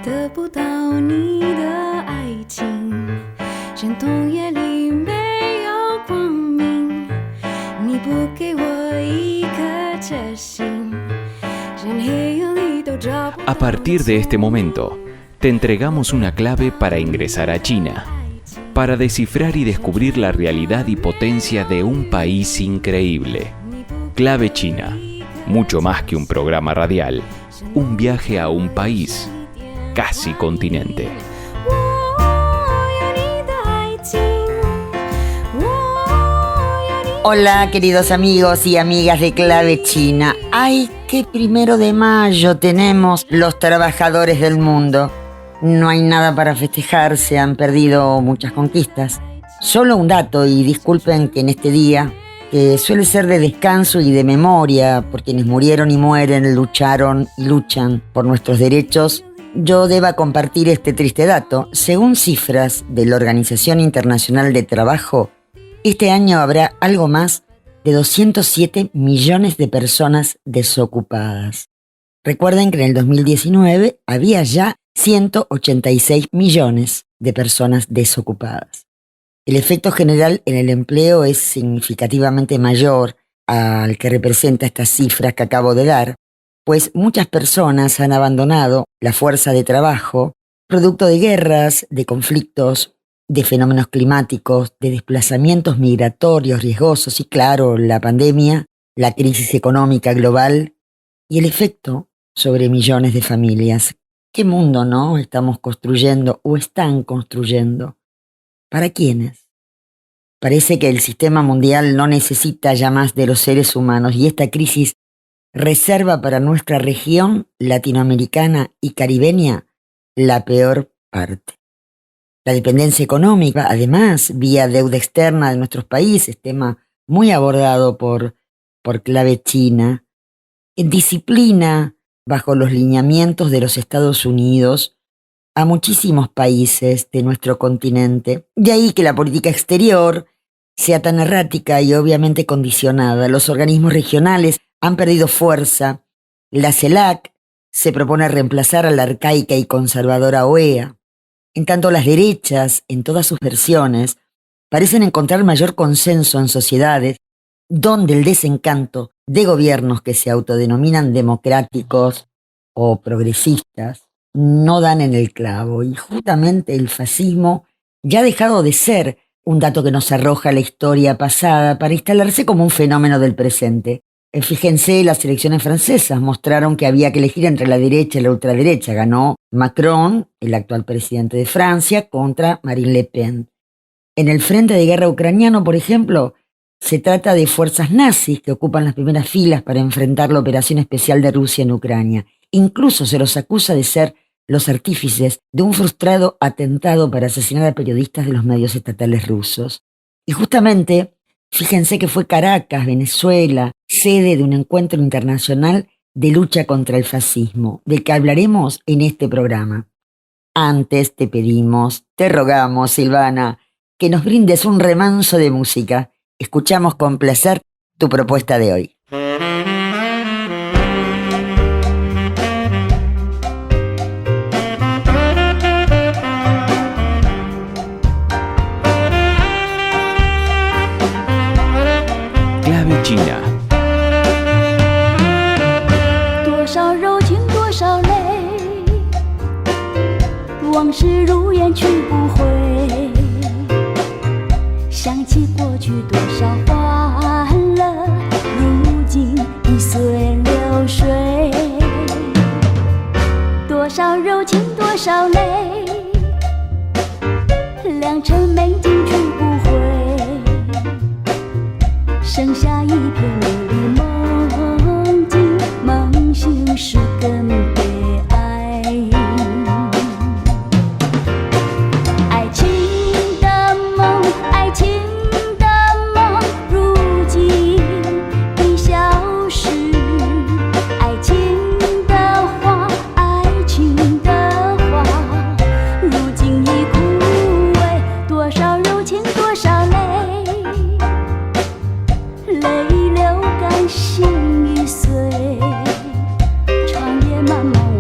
得不到你的爱情，山洞夜里没有光明，你不给我一颗真心，人黑夜里都找不到。 A partir de este momento, te entregamos una clave para ingresar a China, para descifrar y descubrir la realidad y potencia de un país increíble. Clave China, mucho más que un programa radial, un viaje a un país, casi continente. Hola, queridos amigos y amigas de Clave China. ¡Ay, qué 1 de mayo tenemos los trabajadores del mundo! No hay nada para festejar, se han perdido muchas conquistas. Solo un dato, y disculpen que en este día, que suele ser de descanso y de memoria por quienes murieron y mueren, lucharon y luchan por nuestros derechos, yo deba compartir este triste dato. Según cifras de la Organización Internacional de Trabajo, este año habrá algo más de 207 millones de personas desocupadas. Recuerden que en el 2019 había ya 186 millones de personas desocupadas. El efecto general en el empleo es significativamente mayor al que representa estas cifras que acabo de dar, pues muchas personas han abandonado la fuerza de trabajo, producto de guerras, de conflictos, de fenómenos climáticos, de desplazamientos migratorios riesgosos y, claro, la pandemia, la crisis económica global y el efecto sobre millones de familias. ¿Qué mundo, no, estamos construyendo o están construyendo? ¿Para quiénes? Parece que el sistema mundial no necesita ya más de los seres humanos y esta crisis reserva para nuestra región latinoamericana y caribeña la peor parte. La dependencia económica, además, vía deuda externa de nuestros países, tema muy abordado por Clave China, disciplina bajo los lineamientos de los Estados Unidos a muchísimos países de nuestro continente. De ahí que la política exterior sea tan errática y obviamente condicionada. Los organismos regionales han perdido fuerza. La CELAC se propone reemplazar a la arcaica y conservadora OEA. En tanto, las derechas, en todas sus versiones, parecen encontrar mayor consenso en sociedades donde el desencanto de gobiernos que se autodenominan democráticos o progresistas no dan en el clavo. Y justamente el fascismo ya ha dejado de ser un dato que nos arroja la historia pasada para instalarse como un fenómeno del presente. Fíjense, las elecciones francesas mostraron que había que elegir entre la derecha y la ultraderecha. Ganó Macron, el actual presidente de Francia, contra Marine Le Pen. En el frente de guerra ucraniano, por ejemplo, se trata de fuerzas nazis que ocupan las primeras filas para enfrentar la operación especial de Rusia en Ucrania. Incluso se los acusa de ser los artífices de un frustrado atentado para asesinar a periodistas de los medios estatales rusos. Y justamente, fíjense que fue Caracas, Venezuela, sede de un encuentro internacional de lucha contra el fascismo, del que hablaremos en este programa. Antes te pedimos, te rogamos, Silvana, que nos brindes un remanso de música. Escuchamos con placer tu propuesta de hoy. Clave China. 多少柔情多少泪，往事如烟去不回，想起过去多少欢乐，如今已随流水。多少柔情多少泪，良辰美景去不回，剩下一片美丽梦境，梦醒时更悲哀。爱情的梦，爱情的梦，如今已消失。爱情的花，爱情的花，如今已枯萎。多少柔情多少泪，泪流甘心已碎，长夜漫漫。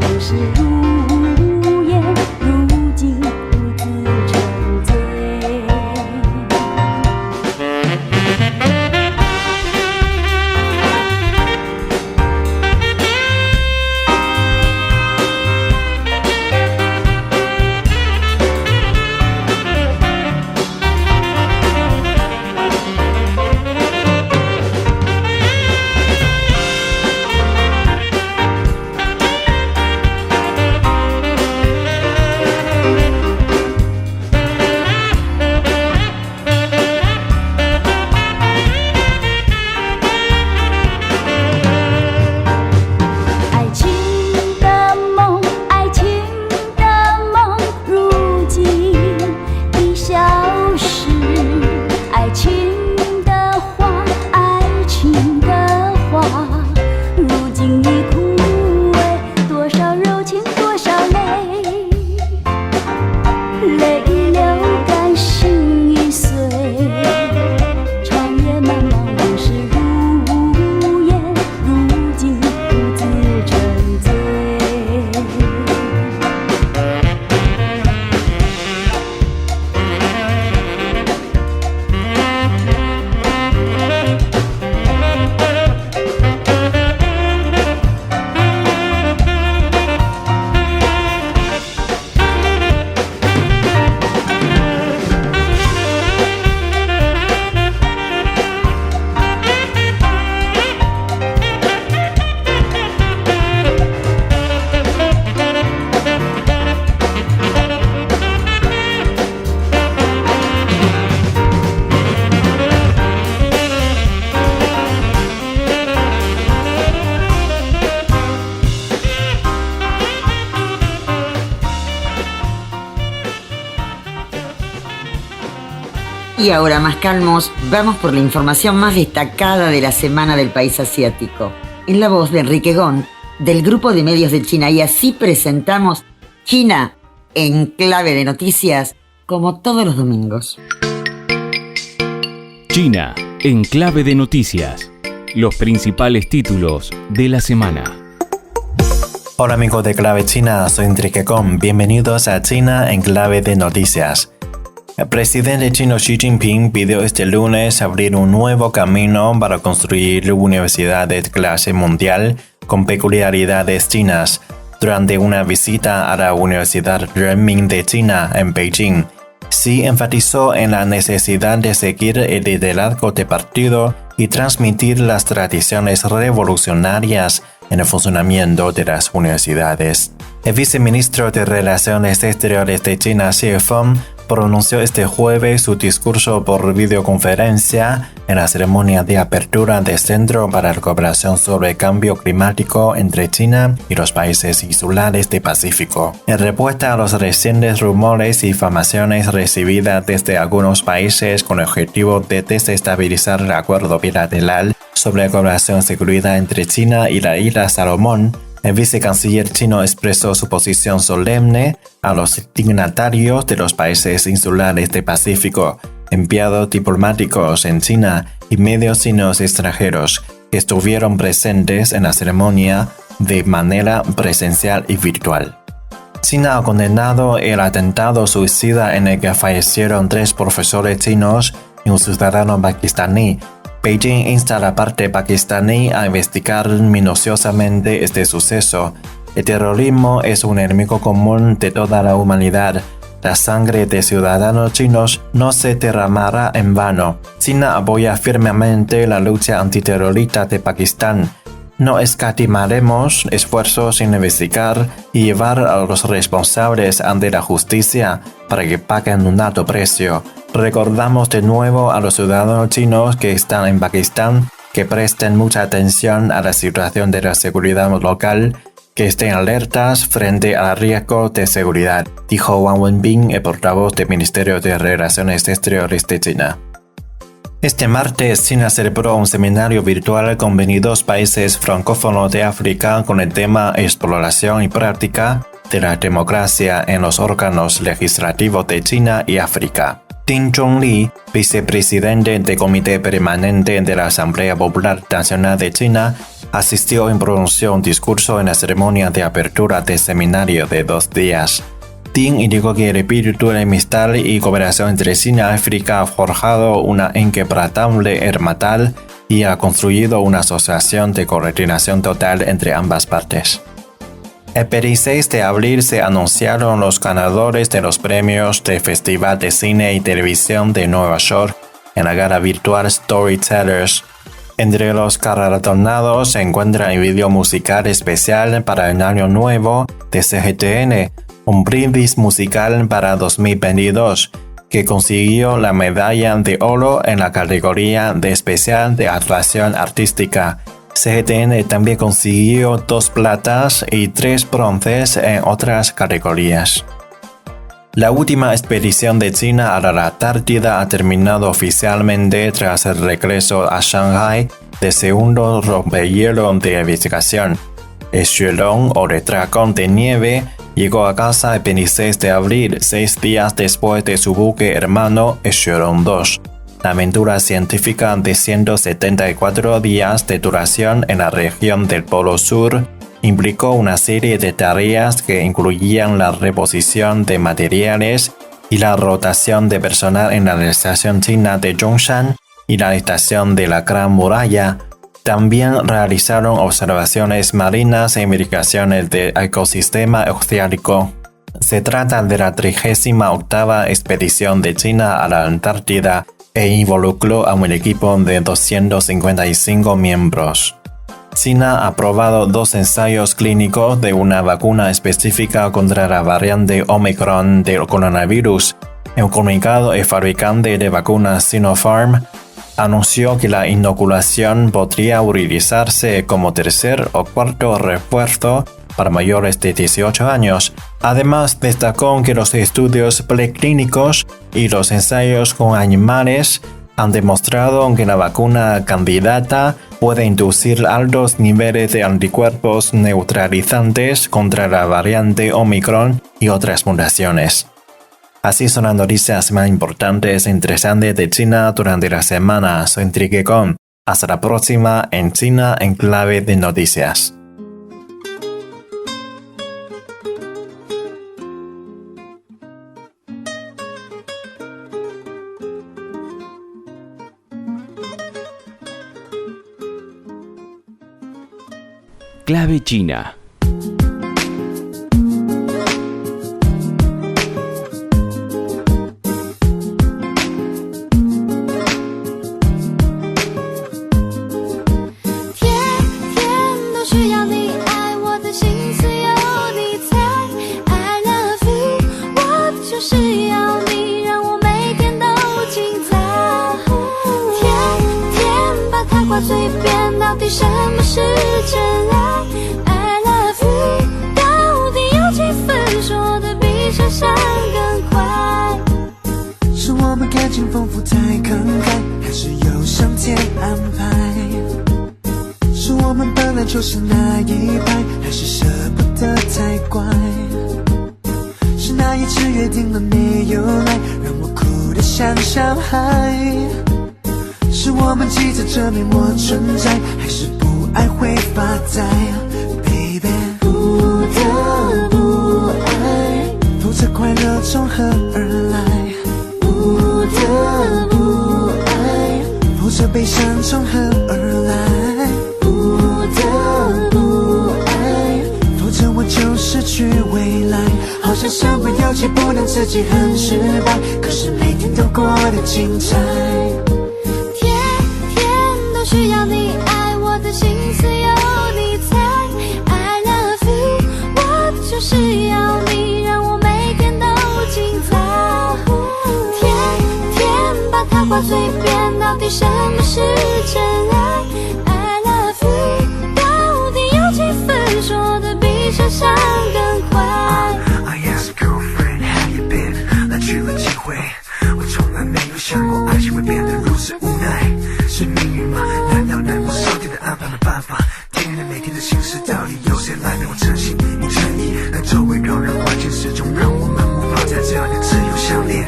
Y ahora, más calmos, vamos por la información más destacada de la semana del país asiático. En la voz de Enrique Gón, del Grupo de Medios de China. Y así presentamos China en clave de noticias, como todos los domingos. China en clave de noticias. Los principales títulos de la semana. Hola amigos de Clave China, soy Enrique Gón. Bienvenidos a China en clave de noticias. El presidente chino Xi Jinping pidió este lunes abrir un nuevo camino para construir universidades de clase mundial con peculiaridades chinas durante una visita a la Universidad Renmin de China en Beijing. Xi enfatizó en la necesidad de seguir el liderazgo del partido y transmitir las tradiciones revolucionarias en el funcionamiento de las universidades. El viceministro de Relaciones Exteriores de China, Xie Feng, pronunció este jueves su discurso por videoconferencia en la ceremonia de apertura del Centro para la Cooperación sobre el Cambio Climático entre China y los países insulares del Pacífico. En respuesta a los recientes rumores y difamaciones recibidas desde algunos países con el objetivo de desestabilizar el acuerdo bilateral sobre la cooperación y seguridad entre China y la isla Salomón, el vicecanciller chino expresó su posición solemne a los dignatarios de los países insulares del Pacífico, enviados diplomáticos en China y medios chinos extranjeros que estuvieron presentes en la ceremonia de manera presencial y virtual. China ha condenado el atentado suicida en el que fallecieron 3 profesores chinos y un ciudadano pakistaní. Beijing insta a la parte pakistaní a investigar minuciosamente este suceso. El terrorismo es un enemigo común de toda la humanidad. La sangre de ciudadanos chinos no se derramará en vano. China apoya firmemente la lucha antiterrorista de Pakistán. No escatimaremos esfuerzos en investigar y llevar a los responsables ante la justicia para que paguen un alto precio. Recordamos de nuevo a los ciudadanos chinos que están en Pakistán que presten mucha atención a la situación de la seguridad local, que estén alertas frente al riesgo de seguridad, dijo Wang Wenbin, el portavoz del Ministerio de Relaciones Exteriores de China. Este martes, China celebró un seminario virtual con 22 países francófonos de África con el tema Exploración y práctica de la democracia en los órganos legislativos de China y África. Ding Zhongli, vicepresidente del Comité Permanente de la Asamblea Popular Nacional de China, asistió y pronunció un discurso en la ceremonia de apertura del seminario de 2 días. Ding indicó que el espíritu de amistad y cooperación entre China y África ha forjado una inquebrantable hermandad y ha construido una asociación de coordinación total entre ambas partes. El 26 de abril se anunciaron los ganadores de los premios del Festival de Cine y Televisión de Nueva York en la gala virtual Storytellers. Entre los galardonados se encuentra el video musical especial para el Año Nuevo de CGTN, un brindis musical para 2022, que consiguió la medalla de oro en la categoría de especial de actuación artística. CGTN también consiguió 2 platas y 3 bronces en otras categorías. La última expedición de China a la Antártida ha terminado oficialmente tras el regreso a Shanghái del segundo rompehielo de investigación. El Xuelong o el dragón de nieve llegó a casa el 26 de abril, 6 días después de su buque hermano, el Xuelong 2. La aventura científica de 174 días de duración en la región del Polo Sur implicó una serie de tareas que incluían la reposición de materiales y la rotación de personal en la estación china de Zhongshan y la estación de la Gran Muralla. También realizaron observaciones marinas e investigaciones del ecosistema oceánico. Se trata de la 38ª expedición de China a la Antártida e involucró a un equipo de 255 miembros. China ha aprobado 2 ensayos clínicos de una vacuna específica contra la variante Omicron del coronavirus. En un comunicado, el fabricante de vacunas Sinopharm anunció que la inoculación podría utilizarse como tercer o cuarto refuerzo para mayores de 18 años. Además, destacó que los estudios preclínicos y los ensayos con animales han demostrado que la vacuna candidata puede inducir altos niveles de anticuerpos neutralizantes contra la variante Omicron y otras mutaciones. Así son las noticias más importantes e interesantes de China durante la semana. Soy Enrique Con. Hasta la próxima en China en clave de noticias. Clave China.嘴边到底什么是真爱 I love you 到底有几分说的比想象更快是我们感情丰富太慷慨还是有上天安排是我们本来就是那一派还是舍不得太乖是那一次约定了没有来让我哭得像小孩是我们急着证明我存在还是不爱会发呆 Baby 不得不爱否则快乐从何而来不得不爱否则悲伤从何而来不得不爱否则我就失去未来好像身不由己不能自己很失败可是每天都过得精彩需要你爱我的心思有你猜 I love you 我就是要你让我每天都精彩天天把它挂嘴边到底什么是真爱 I love you 到底有几分说的比想象更快 I asked girlfriend how you been 来去了几回我从来没有想过爱情会变得如此无奈是命运吗难道难过上天的安排没办法天人每天的心事到底由谁来陪我诚心你诚意但周围扰人环境始终让我们无法在这样的自由相恋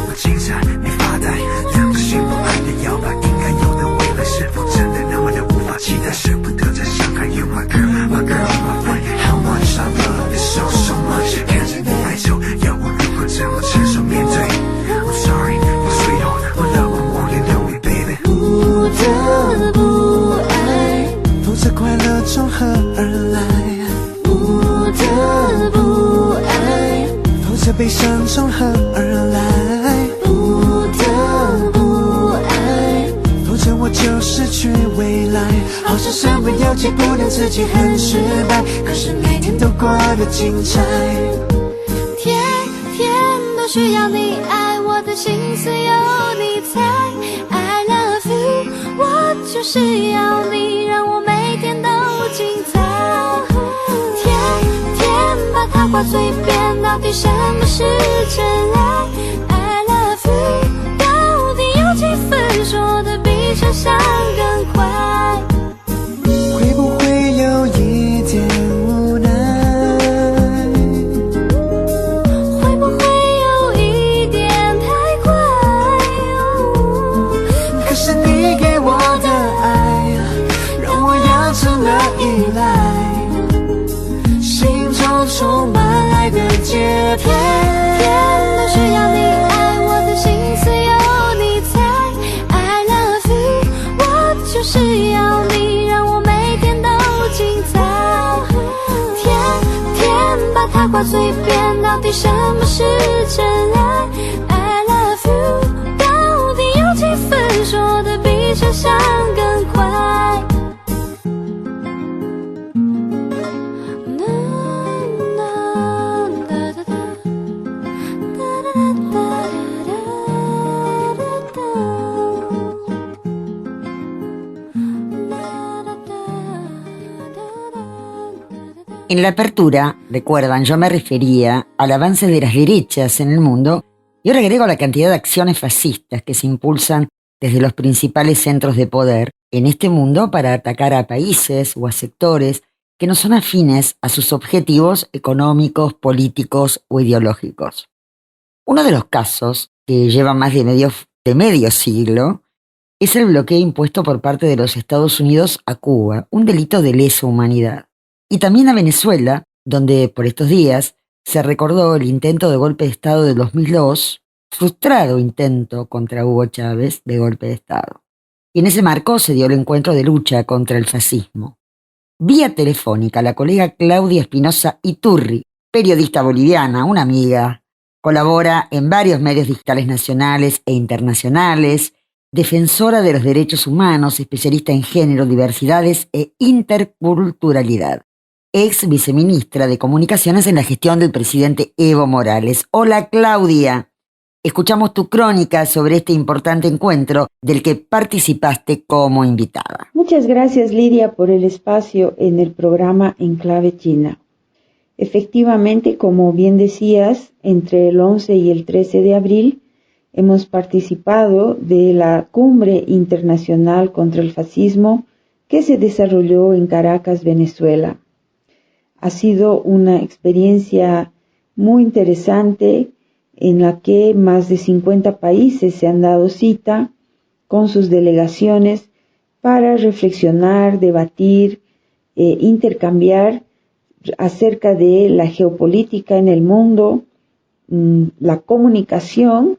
我精彩你发呆两个心不安的摇摆应该有的未来是否真的那么的无法期待舍不得再伤害 You my girl my girl my friend How much I love you so so much 看着你爱走要我如何怎么承受面对 I'm sorry you sweetheart 我乐观我也留你 baby 不得不爱否则快乐从何而来不得不爱否则悲伤从何而来不得不爱否则我就失去未来好像身不由己不能自己很失败可是每天都过得精彩天天都需要你爱我的心思有你猜 I love you 我就是要你让我每天都精彩天天把它挂嘴边到底什么是真爱 I love you 到底有几分说的比想象更快会不会有一点无奈会不会有一点太快可是你给我的爱让我养成了依赖心中充满爱的节拍天都需要你爱我的心思有你猜 I love you 我就是要你让我每天都精彩天天把它挂嘴边到底什么是真爱 I love you 到底有几分说的比想象更快 En la apertura, recuerdan, yo me refería al avance de las derechas en el mundo y ahora agrego la cantidad de acciones fascistas que se impulsan desde los principales centros de poder en este mundo para atacar a países o a sectores que no son afines a sus objetivos económicos, políticos o ideológicos. Uno de los casos, que lleva más de medio siglo, es el bloqueo impuesto por parte de los Estados Unidos a Cuba, un delito de lesa humanidad. Y también a Venezuela, donde por estos días se recordó el intento de golpe de Estado de 2002, frustrado intento contra Hugo Chávez de golpe de Estado. Y en ese marco se dio el encuentro de lucha contra el fascismo. Vía telefónica, la colega Claudia Espinosa Iturri, periodista boliviana, una amiga, colabora en varios medios digitales nacionales e internacionales, defensora de los derechos humanos, especialista en género, diversidades e interculturalidad. Ex viceministra de Comunicaciones en la gestión del presidente Evo Morales. Hola Claudia, escuchamos tu crónica sobre este importante encuentro del que participaste como invitada. Muchas gracias Lidia por el espacio en el programa En Clave China. Efectivamente, como bien decías, entre el 11 y el 13 de abril hemos participado de la Cumbre Internacional contra el Fascismo que se desarrolló en Caracas, Venezuela. Ha sido una experiencia muy interesante en la que más de 50 países se han dado cita con sus delegaciones para reflexionar, debatir, intercambiar acerca de la geopolítica en el mundo, la comunicación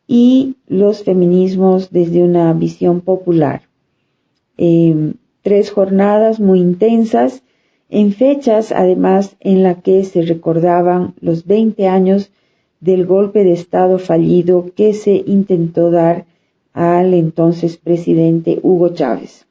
y los feminismos desde una visión popular. 3 jornadas muy intensas, en fechas además en la que se recordaban los 20 años del golpe de Estado fallido que se intentó dar al entonces presidente Hugo Chávez.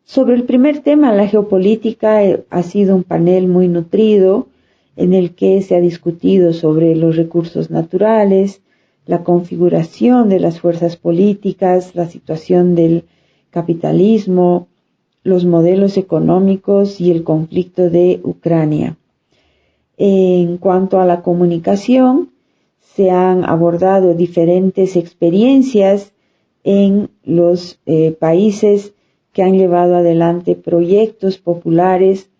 Sobre el primer tema, la geopolítica, ha sido un panel muy nutrido en el que se ha discutido sobre los recursos naturales, la configuración de las fuerzas políticas, la situación del capitalismo, los modelos económicos y el conflicto de Ucrania. En cuanto a la comunicación, se han abordado diferentes experiencias en los países que han llevado adelante proyectos populares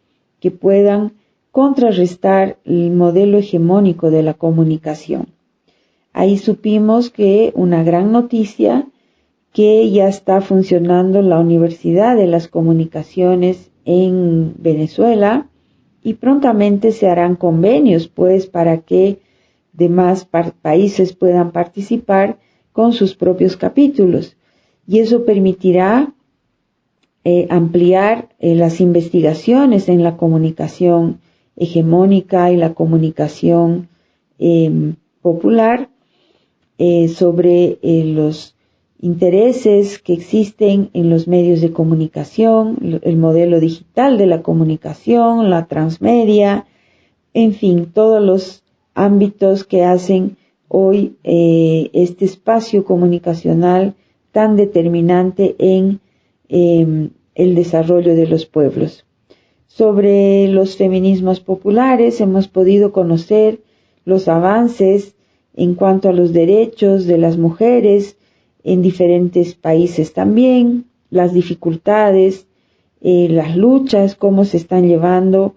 que puedan contrarrestar el modelo hegemónico de la comunicación. Ahí supimos que una gran noticia, que ya está funcionando la Universidad de las Comunicaciones en Venezuela y prontamente se harán convenios para que demás países puedan participar con sus propios capítulos y eso permitirá ampliar las investigaciones en la comunicación hegemónica y la comunicación popular sobre los intereses que existen en los medios de comunicación, el modelo digital de la comunicación, la transmedia, en fin, todos los ámbitos que hacen hoy este espacio comunicacional tan determinante en el desarrollo de los pueblos. Sobre los feminismos populares hemos podido conocer los avances en cuanto a los derechos de las mujeres en diferentes países también, las dificultades, las luchas, cómo se están llevando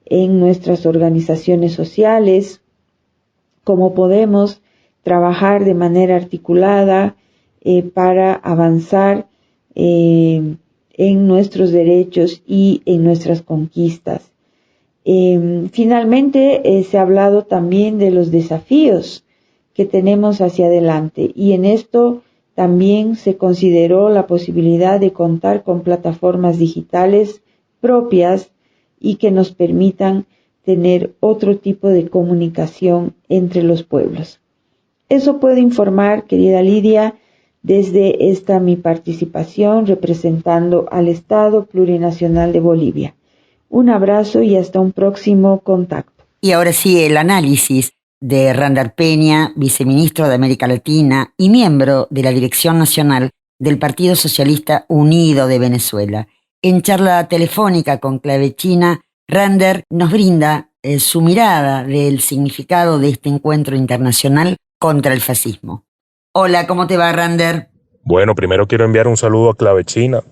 en nuestras organizaciones sociales, cómo podemos trabajar de manera articulada para avanzar en nuestros derechos y en nuestras conquistas. Finalmente, se ha hablado también de los desafíos que tenemos hacia adelante y en esto también se consideró la posibilidad de contar con plataformas digitales propias y que nos permitan tener otro tipo de comunicación entre los pueblos. Eso puedo informar, querida Lidia, desde esta mi participación representando al Estado Plurinacional de Bolivia. Un abrazo y hasta un próximo contacto. Y ahora sí, el análisis de Randall Peña, viceministro de América Latina y miembro de la Dirección Nacional del Partido Socialista Unido de Venezuela. En charla telefónica con Clave China, Rander nos brinda su mirada del significado de este encuentro internacional contra el fascismo. Hola, ¿cómo te va, Rander? Bueno, primero quiero enviar un saludo a Clave China,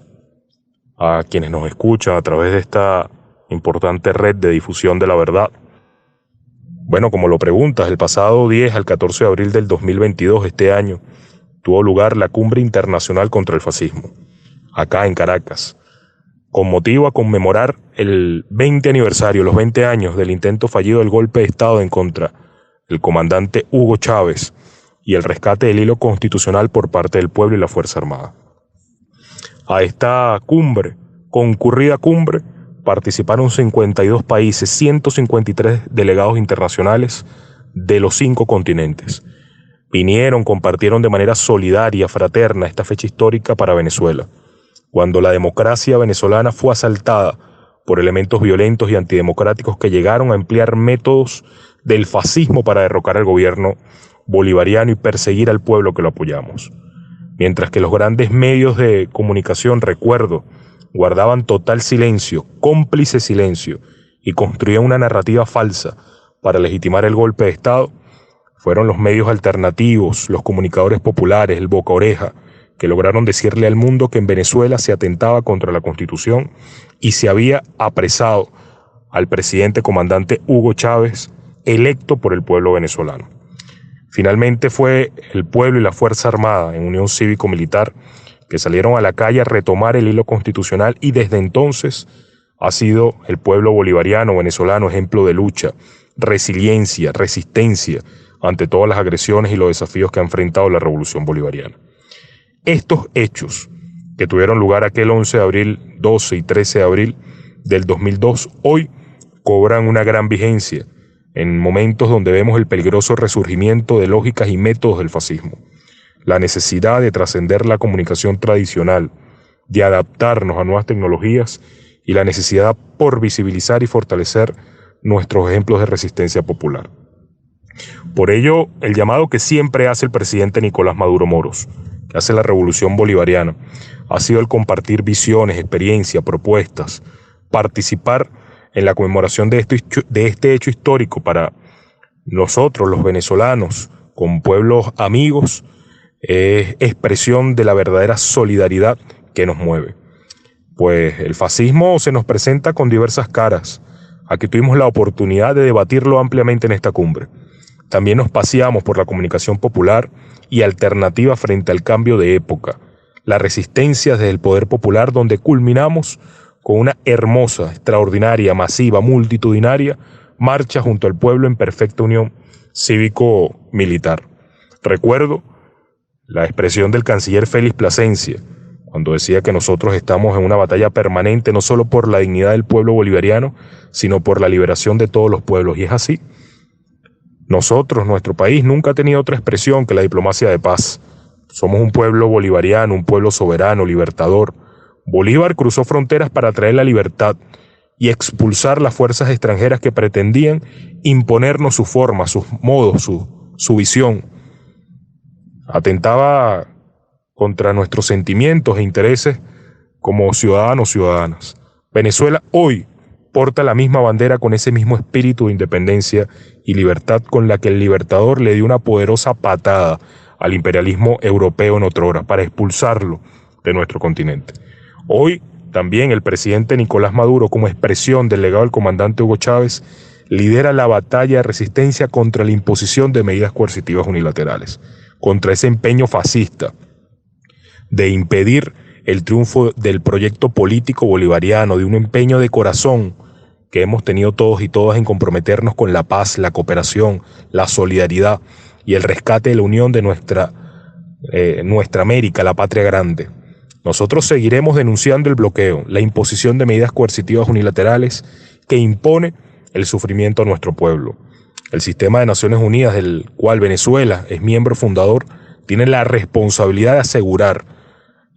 a quienes nos escuchan a través de esta importante red de difusión de la verdad. Bueno, como lo preguntas, el pasado 10 al 14 de abril del 2022, este año, tuvo lugar la Cumbre Internacional contra el Fascismo, acá en Caracas, con motivo a conmemorar el 20 aniversario, los 20 años del intento fallido del golpe de Estado en contra del comandante Hugo Chávez y el rescate del hilo constitucional por parte del pueblo y la Fuerza Armada. A esta cumbre, concurrida cumbre, participaron 52 países, 153 delegados internacionales de los 5 continentes. Vinieron, compartieron de manera solidaria, fraterna, esta fecha histórica para Venezuela, cuando la democracia venezolana fue asaltada por elementos violentos y antidemocráticos que llegaron a emplear métodos del fascismo para derrocar al gobierno bolivariano y perseguir al pueblo que lo apoyamos. Mientras que los grandes medios de comunicación, recuerdo, guardaban total silencio, cómplice silencio, y construían una narrativa falsa para legitimar el golpe de Estado, fueron los medios alternativos, los comunicadores populares, el boca oreja, que lograron decirle al mundo que en Venezuela se atentaba contra la Constitución y se había apresado al presidente comandante Hugo Chávez, electo por el pueblo venezolano. Finalmente fue el pueblo y la Fuerza Armada, en unión cívico-militar, que salieron a la calle a retomar el hilo constitucional, y desde entonces ha sido el pueblo bolivariano venezolano ejemplo de lucha, resiliencia, resistencia ante todas las agresiones y los desafíos que ha enfrentado la revolución bolivariana. Estos hechos que tuvieron lugar aquel 11 de abril, 12 y 13 de abril del 2002, hoy cobran una gran vigencia en momentos donde vemos el peligroso resurgimiento de lógicas y métodos del fascismo, la necesidad de trascender la comunicación tradicional, de adaptarnos a nuevas tecnologías y la necesidad por visibilizar y fortalecer nuestros ejemplos de resistencia popular. Por ello, el llamado que siempre hace el presidente Nicolás Maduro Moros, que hace la revolución bolivariana, ha sido el compartir visiones, experiencias, propuestas, participar en la conmemoración de este hecho histórico para nosotros, los venezolanos, con pueblos amigos, es expresión de la verdadera solidaridad que nos mueve. Pues el fascismo se nos presenta con diversas caras. Aquí tuvimos la oportunidad de debatirlo ampliamente en esta cumbre. También nos paseamos por la comunicación popular y alternativa frente al cambio de época, la resistencia desde el poder popular, donde culminamos con una hermosa, extraordinaria, masiva, multitudinaria marcha junto al pueblo en perfecta unión cívico-militar. Recuerdo la expresión del canciller Félix Plasencia, cuando decía que nosotros estamos en una batalla permanente no solo por la dignidad del pueblo bolivariano, sino por la liberación de todos los pueblos. Y es así. Nosotros, nuestro país, nunca ha tenido otra expresión que la diplomacia de paz. Somos un pueblo bolivariano, un pueblo soberano, libertador. Bolívar cruzó fronteras para traer la libertad y expulsar las fuerzas extranjeras que pretendían imponernos su forma, sus modos, su visión. Atentaba contra nuestros sentimientos e intereses como ciudadanos, ciudadanas. Venezuela hoy porta la misma bandera con ese mismo espíritu de independencia y libertad con la que el Libertador le dio una poderosa patada al imperialismo europeo en otrora para expulsarlo de nuestro continente. Hoy también el presidente Nicolás Maduro, como expresión del legado del comandante Hugo Chávez, lidera la batalla de resistencia contra la imposición de medidas coercitivas unilaterales, contra ese empeño fascista de impedir el triunfo del proyecto político bolivariano, de un empeño de corazón que hemos tenido todos y todas en comprometernos con la paz, la cooperación, la solidaridad y el rescate de la unión de nuestra América, la patria grande. Nosotros seguiremos denunciando el bloqueo, la imposición de medidas coercitivas unilaterales que impone el sufrimiento a nuestro pueblo. El sistema de Naciones Unidas, del cual Venezuela es miembro fundador, tiene la responsabilidad de asegurar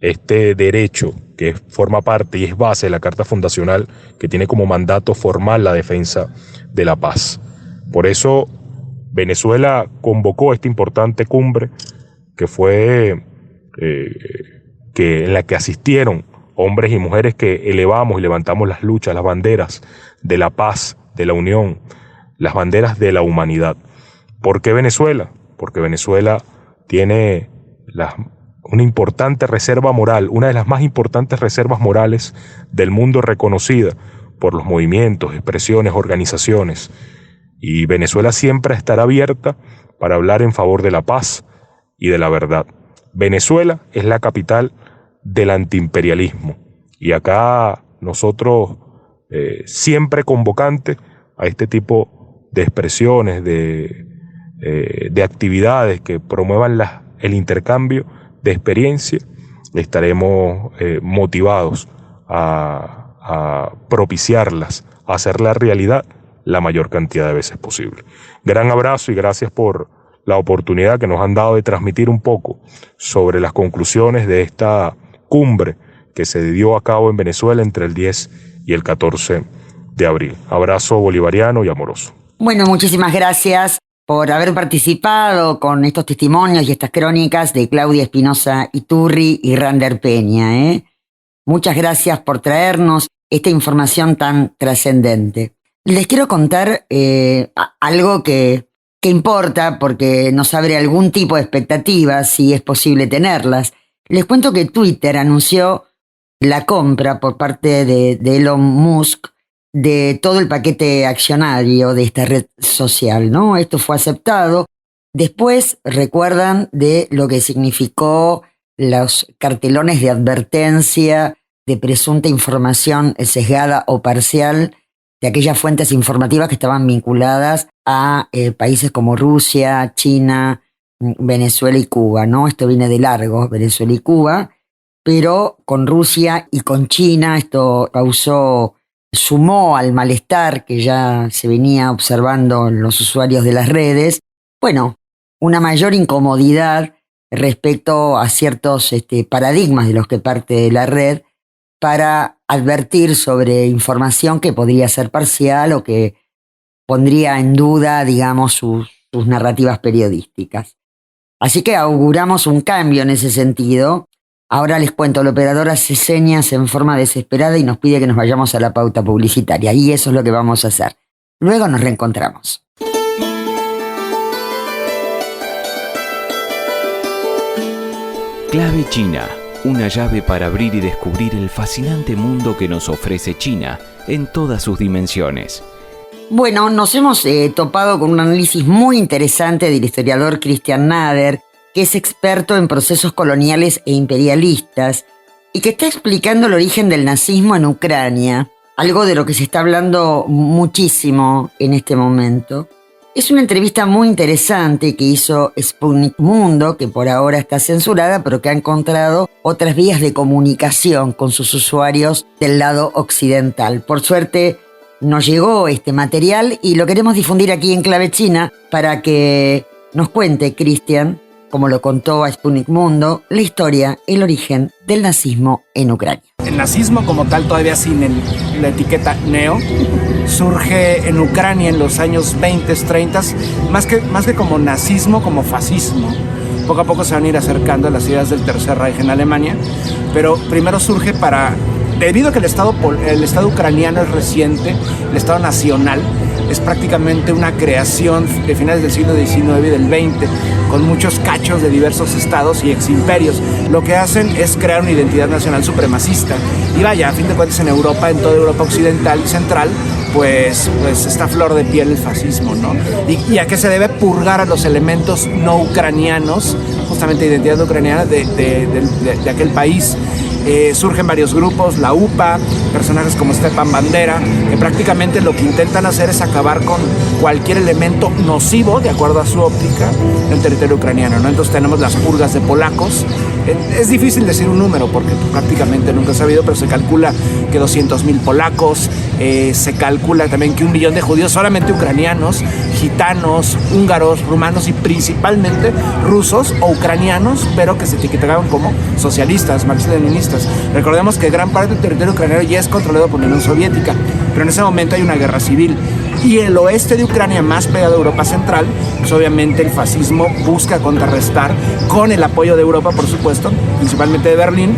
este derecho que forma parte y es base de la Carta Fundacional, que tiene como mandato formal la defensa de la paz. Por eso Venezuela convocó esta importante cumbre que fue en la que asistieron hombres y mujeres que elevamos y levantamos las luchas, las banderas de la paz, de la unión, las banderas de la humanidad. ¿Por qué Venezuela? Porque Venezuela tiene una importante reserva moral, una de las más importantes reservas morales del mundo, reconocida por los movimientos, expresiones, organizaciones. Y Venezuela siempre estará abierta para hablar en favor de la paz y de la verdad. Venezuela es la capital del antiimperialismo. Y acá nosotros, siempre convocante a este tipo de expresiones, de actividades que promuevan el intercambio de experiencia, estaremos motivados a propiciarlas, a hacerla realidad la mayor cantidad de veces posible. Gran abrazo y gracias por la oportunidad que nos han dado de transmitir un poco sobre las conclusiones de esta cumbre que se dio a cabo en Venezuela entre el 10 y el 14 de abril. Abrazo bolivariano y amoroso. Bueno, muchísimas gracias por haber participado con estos testimonios y estas crónicas de Claudia Espinosa Iturri y Rander Peña. Muchas gracias por traernos esta información tan trascendente. Les quiero contar algo que importa porque nos abre algún tipo de expectativas, si es posible tenerlas. Les cuento que Twitter anunció la compra por parte de Elon Musk de todo el paquete accionario de esta red social, ¿no? Esto fue aceptado. Después recuerdan de lo que significó los cartelones de advertencia de presunta información sesgada o parcial de aquellas fuentes informativas que estaban vinculadas a países como Rusia, China, Venezuela y Cuba, ¿no? Esto viene de largo, Venezuela y Cuba, pero con Rusia y con China esto sumó al malestar que ya se venía observando en los usuarios de las redes, bueno, una mayor incomodidad respecto a ciertos paradigmas de los que parte la red para advertir sobre información que podría ser parcial o que pondría en duda, digamos, sus narrativas periodísticas. Así que auguramos un cambio en ese sentido. Ahora les cuento, el operador hace señas en forma desesperada y nos pide que nos vayamos a la pauta publicitaria, y eso es lo que vamos a hacer. Luego nos reencontramos. Clave China, una llave para abrir y descubrir el fascinante mundo que nos ofrece China en todas sus dimensiones. Bueno, nos hemos topado con un análisis muy interesante del historiador Christian Nader, que es experto en procesos coloniales e imperialistas y que está explicando el origen del nazismo en Ucrania, algo de lo que se está hablando muchísimo en este momento. Es una entrevista muy interesante que hizo Sputnik Mundo, que por ahora está censurada, pero que ha encontrado otras vías de comunicación con sus usuarios del lado occidental. Por suerte nos llegó este material y lo queremos difundir aquí en Clave China para que nos cuente Christian, como lo contó a Sputnik Mundo, la historia, el origen del nazismo en Ucrania. El nazismo como tal, todavía sin la etiqueta neo, surge en Ucrania en los años 20, 30, más que como nazismo, como fascismo. Poco a poco se van a ir acercando a las ideas del Tercer Reich en Alemania, pero primero surge debido a que el Estado ucraniano es reciente, el Estado nacional es prácticamente una creación de finales del siglo XIX y del XX, con muchos cachos de diversos estados y eximperios. Lo que hacen es crear una identidad nacional supremacista. Y vaya, a fin de cuentas en Europa, en toda Europa occidental y central, pues está flor de piel el fascismo, ¿no? ¿Y a qué se debe? Purgar a los elementos no ucranianos, justamente identidad ucraniana de aquel país. Surgen varios grupos, la UPA, personajes como Stepan Bandera, que prácticamente lo que intentan hacer es acabar con cualquier elemento nocivo, de acuerdo a su óptica, en el territorio ucraniano, ¿no? Entonces tenemos las purgas de polacos. Es difícil decir un número porque prácticamente nunca se ha sabido, pero se calcula que 200,000 polacos, se calcula también que 1 millón de judíos solamente ucranianos, gitanos, húngaros, rumanos y principalmente rusos o ucranianos, pero que se etiquetaban como socialistas, marxistas-leninistas. Recordemos que gran parte del territorio ucraniano ya es controlado por la Unión Soviética, pero en ese momento hay una guerra civil. Y el oeste de Ucrania, más pegado a Europa Central, pues obviamente el fascismo busca contrarrestar, con el apoyo de Europa, por supuesto, principalmente de Berlín,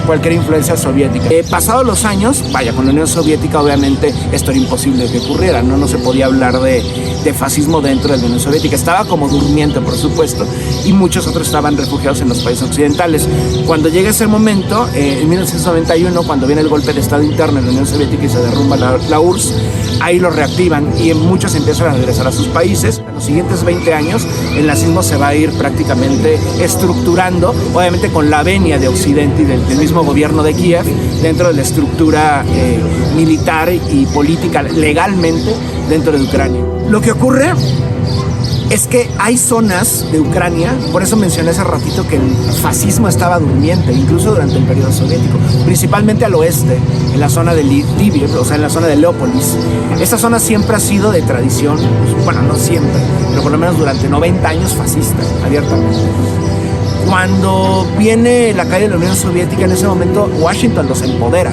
cualquier influencia soviética. Pasados los años, vaya, con la Unión Soviética obviamente esto era imposible que ocurriera, no se podía hablar de fascismo dentro de la Unión Soviética. Estaba como durmiente, por supuesto, y muchos otros estaban refugiados en los países occidentales. Cuando llega ese momento, en 1991, cuando viene el golpe de Estado interno en la Unión Soviética y se derrumba la URSS, ahí lo reactivan y muchos empiezan a regresar a sus países. En los siguientes 20 años, el nazismo se va a ir prácticamente estructurando, obviamente con la venia de Occidente y del mismo gobierno de Kiev, dentro de la estructura militar y política legalmente dentro de Ucrania. Lo que ocurre es que hay zonas de Ucrania, por eso mencioné hace ratito que el fascismo estaba durmiente, incluso durante el periodo soviético, principalmente al oeste, en la zona de Lviv, o sea, en la zona de Leópolis. Esta zona siempre ha sido de tradición, bueno, no siempre, pero por lo menos durante 90 años fascista, abiertamente. Cuando viene la caída de la Unión Soviética, en ese momento Washington los empodera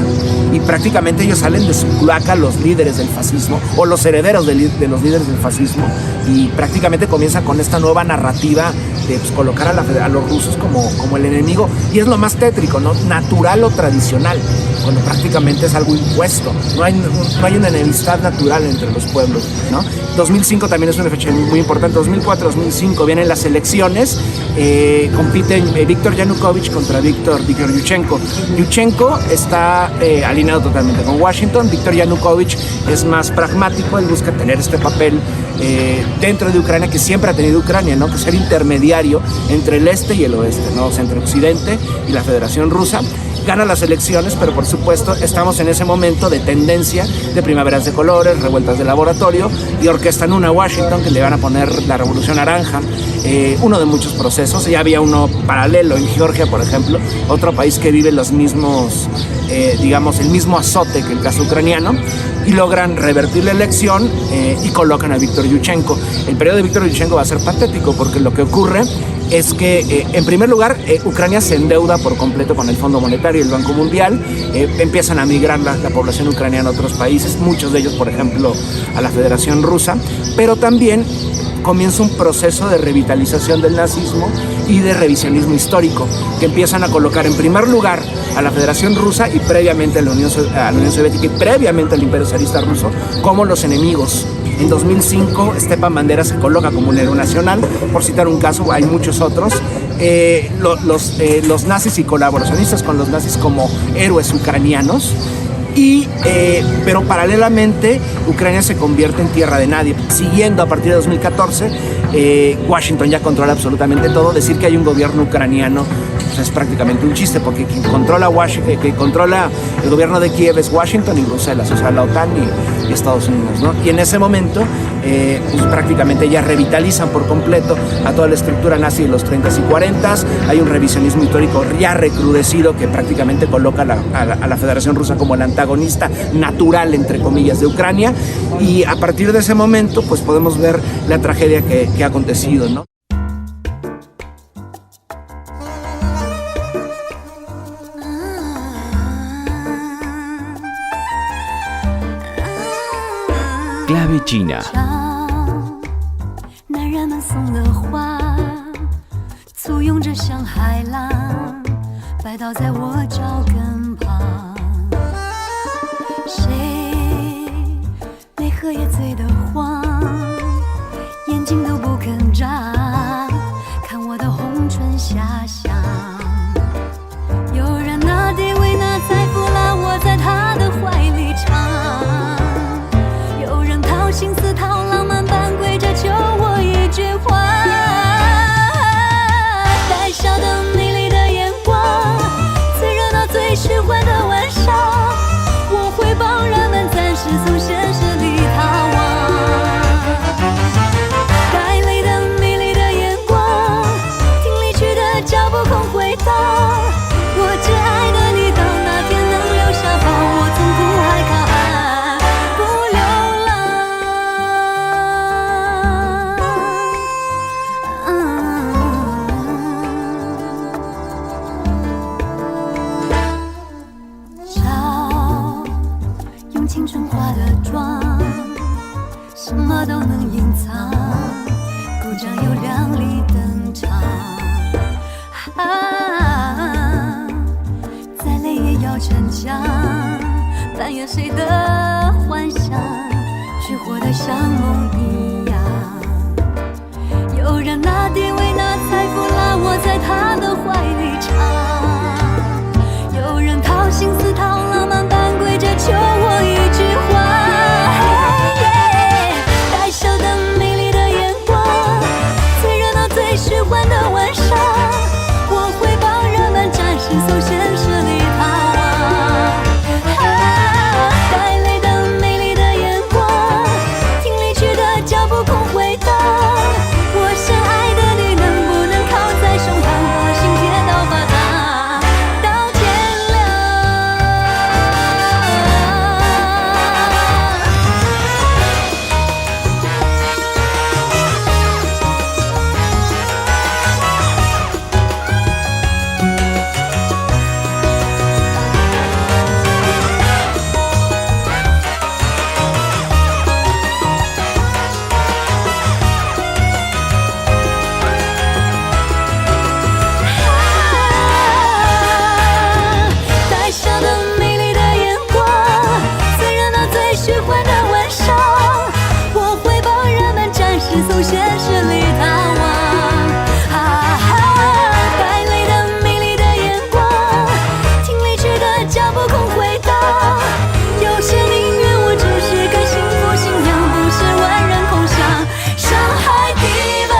y prácticamente ellos salen de su cloaca los líderes del fascismo o los herederos de los líderes del fascismo, y prácticamente comienza con esta nueva narrativa de colocar a los rusos como el enemigo, y es lo más tétrico, ¿no? Natural o tradicional, cuando prácticamente es algo impuesto. No hay una enemistad natural entre los pueblos, ¿no? 2005 también es una fecha muy importante. 2004-2005 vienen las elecciones, compiten Viktor Yanukovych contra Viktor Yushchenko. Yushchenko está alineado totalmente con Washington. Viktor Yanukovych es más pragmático, él busca tener este papel dentro de Ucrania que siempre ha tenido Ucrania, ¿no? Que ser intermediario entre el este y el oeste, ¿no? O sea, entre Occidente y la Federación Rusa. Gana las elecciones, pero por supuesto estamos en ese momento de tendencia de primaveras de colores, revueltas de laboratorio, y orquestan una Washington que le van a poner la Revolución Naranja, uno de muchos procesos. Ya había uno paralelo en Georgia, por ejemplo, otro país que vive los mismos, digamos, el mismo azote que el caso ucraniano, y logran revertir la elección y colocan a Viktor Yushchenko. El periodo de Viktor Yushchenko va a ser patético porque lo que ocurre es que, en primer lugar, Ucrania se endeuda por completo con el Fondo Monetario y el Banco Mundial. Empiezan a migrar la población ucraniana a otros países, muchos de ellos, por ejemplo, a la Federación Rusa, pero también comienza un proceso de revitalización del nazismo y de revisionismo histórico, que empiezan a colocar en primer lugar a la Federación Rusa y previamente a la Unión Soviética y previamente al Imperio Zarista ruso como los enemigos. En 2005, Stepan Bandera se coloca como un héroe nacional, por citar un caso, hay muchos otros. Los nazis y colaboracionistas con los nazis como héroes ucranianos. Pero paralelamente, Ucrania se convierte en tierra de nadie. Siguiendo a partir de 2014, Washington ya controla absolutamente todo. Decir que hay un gobierno ucraniano pues es prácticamente un chiste, porque quien controla el gobierno de Kiev es Washington y Bruselas, o sea, la OTAN y Estados Unidos, ¿no? Y en ese momento, pues prácticamente ya revitalizan por completo a toda la estructura nazi de los 30s y 40s. Hay un revisionismo histórico ya recrudecido que prácticamente coloca a la Federación Rusa como el antagonista natural, entre comillas, de Ucrania. Y a partir de ese momento, pues podemos ver la tragedia que ha acontecido, ¿no? Clave China. 男人们送的花，簇拥着像海浪，摆倒在我脚跟旁。谁没喝也醉得慌，眼睛都不肯眨，看我的红唇遐想。有人拿地位拿财富拉我在他的怀里唱。 心思掏浪漫般跪着求我一句话，带笑的美丽的眼光，最热闹最虚幻的玩笑，我会帮人们暂时从现实里逃亡。带泪的美丽的眼光，听离去的脚步空回荡，我挚爱的你到哪天能留下抱我从苦海靠岸。 青春化的妆，什么都能隐藏，故障又亮丽登场。在泪想，翻越谁的幻想，去活得像梦一样。有人拿地位拿财富拉我在他的怀里唱，有人掏心思掏浪漫般跪着求我一句话。带笑的美丽的眼光，最热闹最虚幻的晚上，我会帮人们展示走现实里逃亡。带泪的美丽的眼光，听离去的脚步空回荡。我深爱的你能不能靠在胸膛，把心贴到发烫，到天带笑的美丽的眼光，最热闹最虚幻的晚上，我会帮人们展示走现实里逃亡。带泪的美丽的眼光，听离去的脚步空回荡。有些宁愿我只是个幸福新娘，不是万人空巷，上海地方。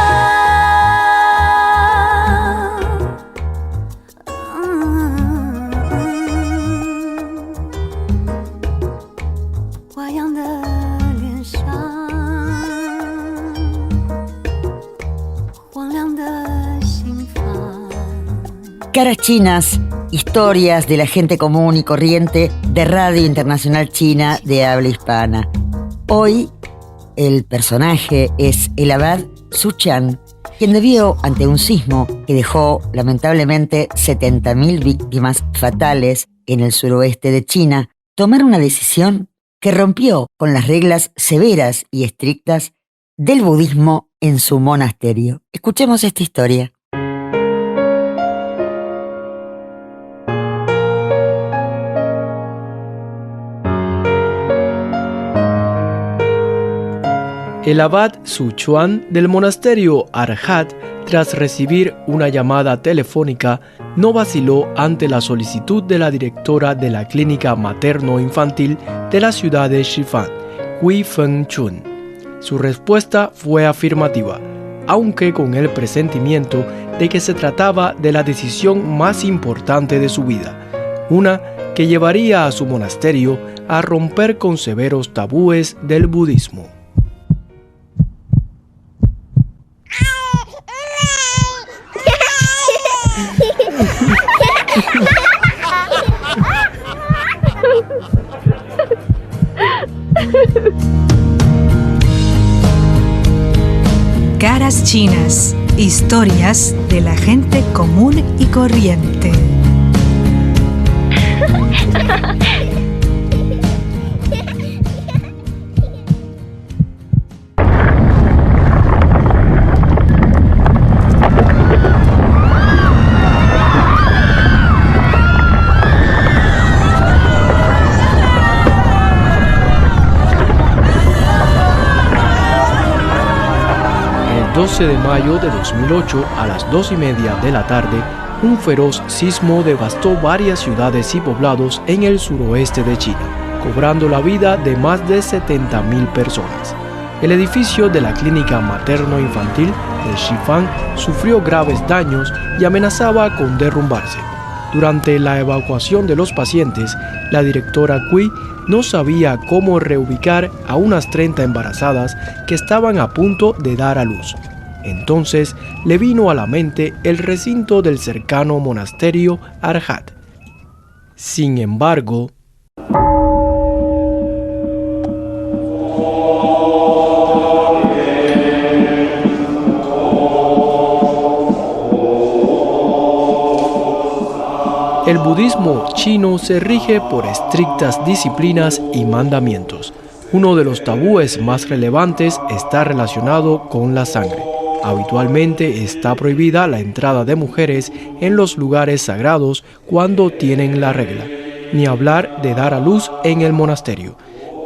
花样的脸上，荒凉的心房。 Caras chinas, historias de la gente común y corriente de Radio Internacional China de habla hispana. Hoy el personaje es el abad Su Chan, quien debió, ante un sismo que dejó lamentablemente 70.000 víctimas fatales en el suroeste de China, tomar una decisión que rompió con las reglas severas y estrictas del budismo en su monasterio. Escuchemos esta historia. El abad Su Chuan del monasterio Arhat, tras recibir una llamada telefónica, no vaciló ante la solicitud de la directora de la clínica materno-infantil de la ciudad de Shifan, Hui Fengchun. Su respuesta fue afirmativa, aunque con el presentimiento de que se trataba de la decisión más importante de su vida, una que llevaría a su monasterio a romper con severos tabúes del budismo. Caras chinas, historias de la gente común y corriente. El 12 de mayo de 2008, a las 2:30 de la tarde, un feroz sismo devastó varias ciudades y poblados en el suroeste de China, cobrando la vida de más de 70.000 personas. El edificio de la clínica materno-infantil de Shifan sufrió graves daños y amenazaba con derrumbarse. Durante la evacuación de los pacientes, la directora Cui no sabía cómo reubicar a unas 30 embarazadas que estaban a punto de dar a luz. Entonces le vino a la mente el recinto del cercano monasterio Arhat. Sin embargo, el budismo chino se rige por estrictas disciplinas y mandamientos. Uno de los tabúes más relevantes está relacionado con la sangre. Habitualmente está prohibida la entrada de mujeres en los lugares sagrados cuando tienen la regla. ni hablar de dar a luz en el monasterio.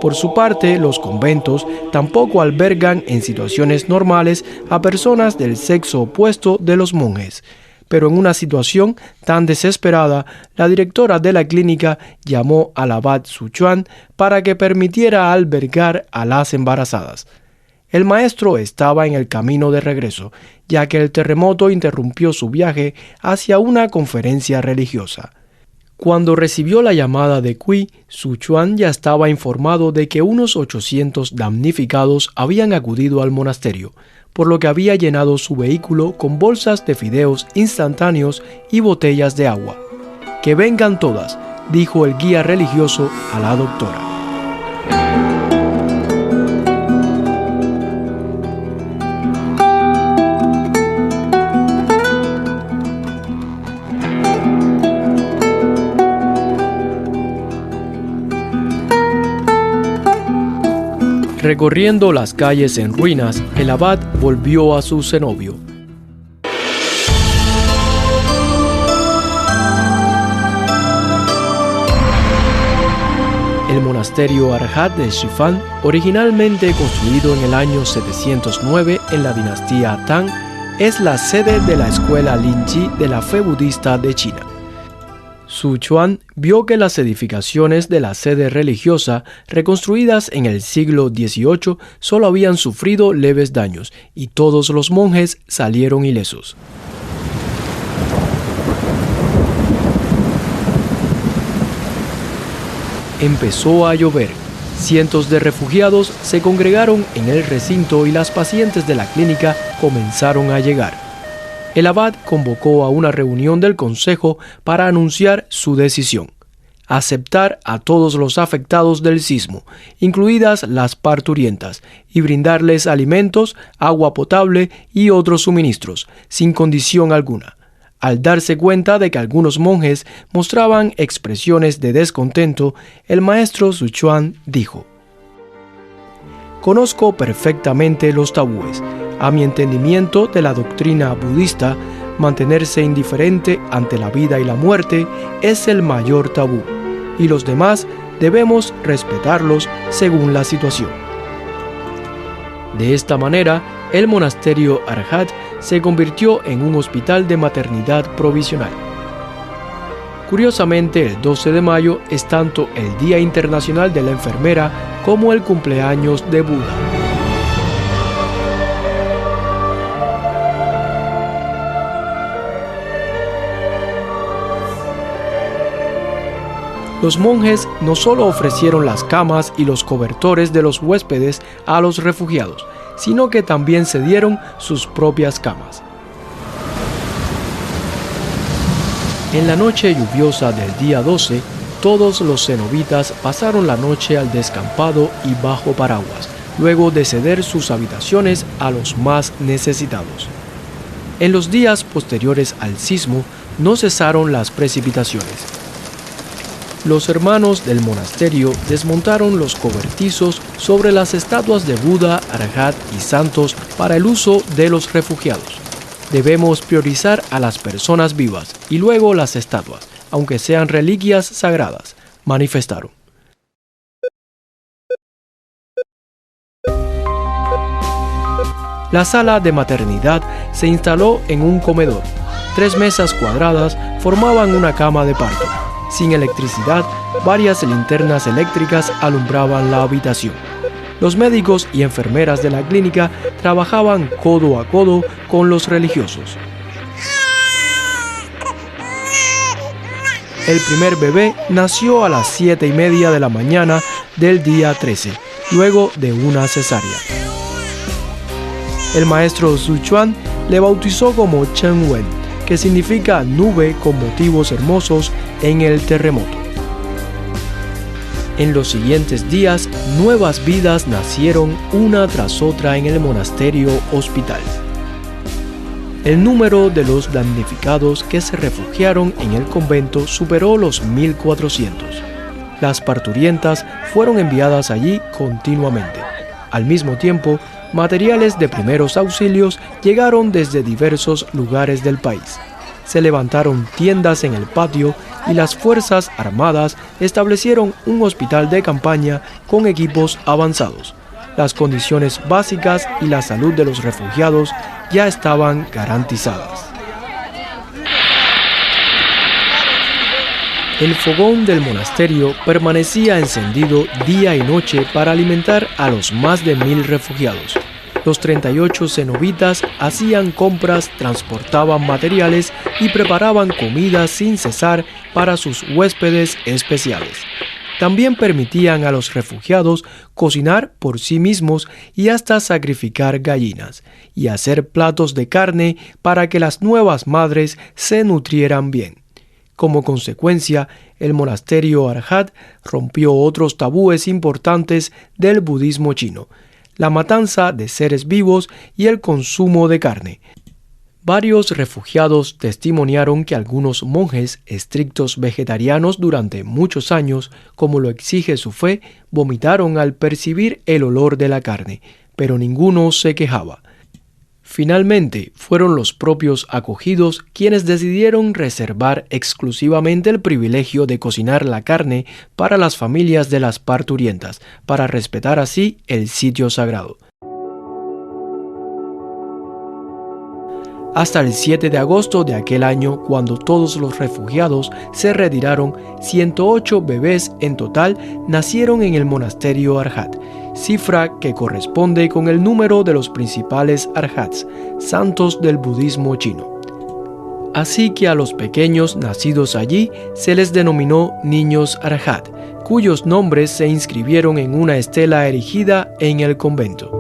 Por su parte, los conventos tampoco albergan en situaciones normales a personas del sexo opuesto de los monjes. Pero en una situación tan desesperada, la directora de la clínica llamó al abad Suchuan para que permitiera albergar a las embarazadas. El maestro estaba en el camino de regreso, ya que el terremoto interrumpió su viaje hacia una conferencia religiosa. Cuando recibió la llamada de Cui, Suchuan ya estaba informado de que unos 800 damnificados habían acudido al monasterio, por lo que había llenado su vehículo con bolsas de fideos instantáneos y botellas de agua. «Que vengan todas», dijo el guía religioso a la doctora. Recorriendo las calles en ruinas, el abad volvió a su cenobio. El monasterio Arhat de Shifan, originalmente construido en el año 709 en la dinastía Tang, es la sede de la escuela Linji de la fe budista de China. Suchuan vio que las edificaciones de la sede religiosa, reconstruidas en el siglo XVIII, solo habían sufrido leves daños y todos los monjes salieron ilesos. Empezó a llover. Cientos de refugiados se congregaron en el recinto y las pacientes de la clínica comenzaron a llegar. El abad convocó a una reunión del consejo para anunciar su decisión: aceptar a todos los afectados del sismo, incluidas las parturientas, y brindarles alimentos, agua potable y otros suministros, sin condición alguna. Al darse cuenta de que algunos monjes mostraban expresiones de descontento, el maestro Suchuan dijo: «Conozco perfectamente los tabúes. A mi entendimiento de la doctrina budista, mantenerse indiferente ante la vida y la muerte es el mayor tabú, y los demás debemos respetarlos según la situación». De esta manera, el monasterio Arhat se convirtió en un hospital de maternidad provisional. Curiosamente, el 12 de mayo es tanto el Día Internacional de la Enfermera como el cumpleaños de Buda. Los monjes no solo ofrecieron las camas y los cobertores de los huéspedes a los refugiados, sino que también cedieron sus propias camas. En la noche lluviosa del día 12, todos los cenobitas pasaron la noche al descampado y bajo paraguas, luego de ceder sus habitaciones a los más necesitados. En los días posteriores al sismo, no cesaron las precipitaciones. Los hermanos del monasterio desmontaron los cobertizos sobre las estatuas de Buda, Arhat y santos para el uso de los refugiados. Debemos priorizar a las personas vivas y luego las estatuas, aunque sean reliquias sagradas, manifestaron. La sala de maternidad se instaló en un comedor. 3 mesas cuadradas formaban una cama de parto. Sin electricidad, varias linternas eléctricas alumbraban la habitación. Los médicos y enfermeras de la clínica trabajaban codo a codo con los religiosos. El primer bebé nació a las 7:30 de la mañana del día 13, luego de una cesárea. El maestro Suchuan le bautizó como Chen Wen, que significa nube con motivos hermosos en el terremoto. En los siguientes días, nuevas vidas nacieron una tras otra en el monasterio hospital. El número de los damnificados que se refugiaron en el convento superó los 1.400. Las parturientas fueron enviadas allí continuamente. Al mismo tiempo, materiales de primeros auxilios llegaron desde diversos lugares del país. se levantaron tiendas en el patio y las Fuerzas Armadas establecieron un hospital de campaña con equipos avanzados. Las condiciones básicas y la salud de los refugiados ya estaban garantizadas. El fogón del monasterio permanecía encendido día y noche para alimentar a los más de 1000 refugiados. Los 38 cenobitas hacían compras, transportaban materiales y preparaban comida sin cesar para sus huéspedes especiales. También permitían a los refugiados cocinar por sí mismos y hasta sacrificar gallinas y hacer platos de carne para que las nuevas madres se nutrieran bien. Como consecuencia, el monasterio Arhat rompió otros tabúes importantes del budismo chino: la matanza de seres vivos y el consumo de carne. Varios refugiados testimoniaron que algunos monjes estrictos vegetarianos durante muchos años, como lo exige su fe, vomitaron al percibir el olor de la carne, pero ninguno se quejaba. Finalmente, fueron los propios acogidos quienes decidieron reservar exclusivamente el privilegio de cocinar la carne para las familias de las parturientas, para respetar así el sitio sagrado. Hasta el 7 de agosto de aquel año, cuando todos los refugiados se retiraron, 108 bebés en total nacieron en el monasterio Arhat, cifra que corresponde con el número de los principales Arhats, santos del budismo chino. Así que a los pequeños nacidos allí se les denominó niños Arhat, cuyos nombres se inscribieron en una estela erigida en el convento.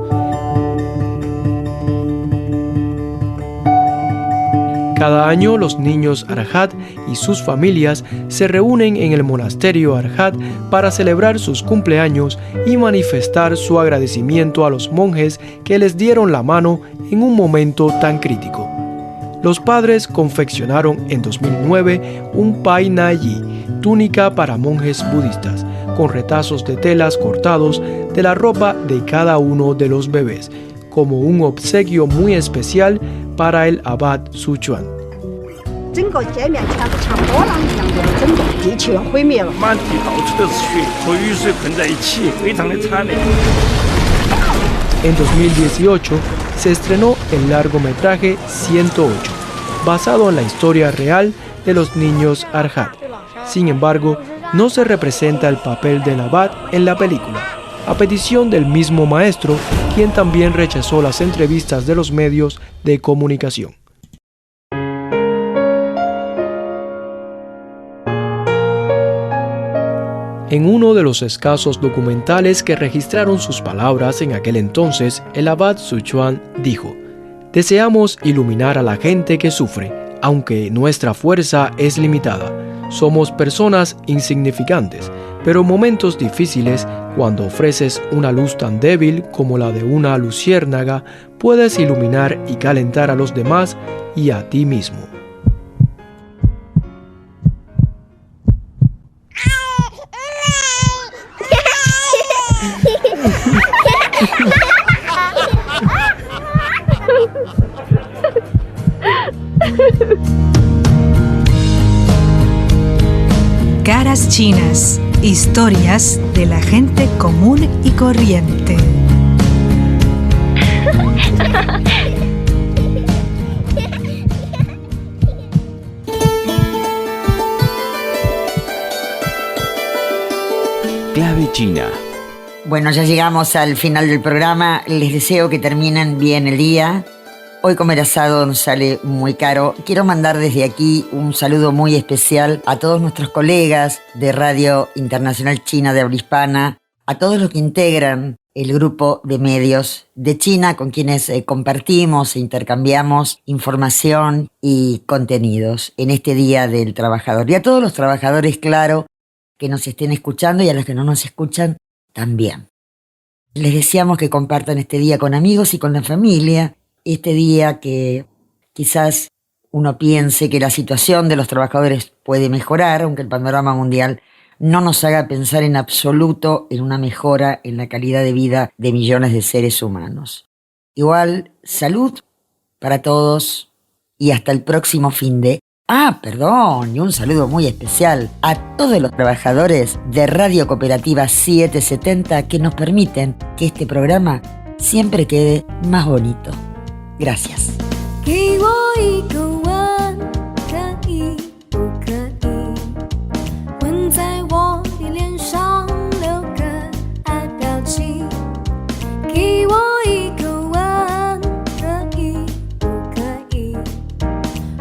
Cada año los niños Arhat y sus familias se reúnen en el monasterio Arhat para celebrar sus cumpleaños y manifestar su agradecimiento a los monjes que les dieron la mano en un momento tan crítico. Los padres confeccionaron en 2009 un Pai Nayi, túnica para monjes budistas, con retazos de telas cortados de la ropa de cada uno de los bebés, como un obsequio muy especial para el abad Suchuan. En 2018 se estrenó el largometraje 108, basado en la historia real de los niños Arhat. Sin embargo, no se representa el papel del abad en la película, a petición del mismo maestro, quien también rechazó las entrevistas de los medios de comunicación. En uno de los escasos documentales que registraron sus palabras en aquel entonces, el abad Suchuan dijo: «Deseamos iluminar a la gente que sufre, aunque nuestra fuerza es limitada. Somos personas insignificantes, pero en momentos difíciles, cuando ofreces una luz tan débil como la de una luciérnaga, puedes iluminar y calentar a los demás y a ti mismo». Caras chinas, historias de la gente común y corriente. Clave China. Bueno, ya llegamos al final del programa. Les deseo que terminen bien el día. Hoy comer asado nos sale muy caro. Quiero mandar desde aquí un saludo muy especial a todos nuestros colegas de Radio Internacional China de Habla Hispana, a todos los que integran el grupo de medios de China con quienes compartimos e intercambiamos información y contenidos en este Día del Trabajador. Y a todos los trabajadores, claro, que nos estén escuchando, y a los que no nos escuchan también. Les deseamos que compartan este día con amigos y con la familia. Este día que quizás uno piense que la situación de los trabajadores puede mejorar, aunque el panorama mundial no nos haga pensar en absoluto en una mejora en la calidad de vida de millones de seres humanos. Igual, salud para todos y hasta el próximo fin de Perdón, y un saludo muy especial a todos los trabajadores de Radio Cooperativa 770 que nos permiten que este programa siempre quede más bonito. Gracias. 给我一个吻，可以不可以？吻在我的脸上，留个爱表情。给我一个吻，可以不可以？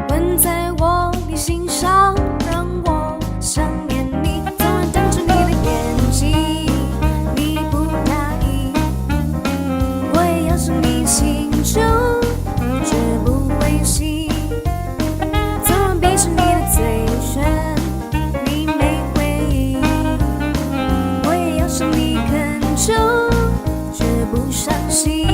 吻在我的心上，让我想念你。昨晚瞪着你的眼睛，你不压抑，我也要是你心中。绝不灰心，昨晚闭着你的嘴唇，你没回应，我也要是你恳求，绝不伤心。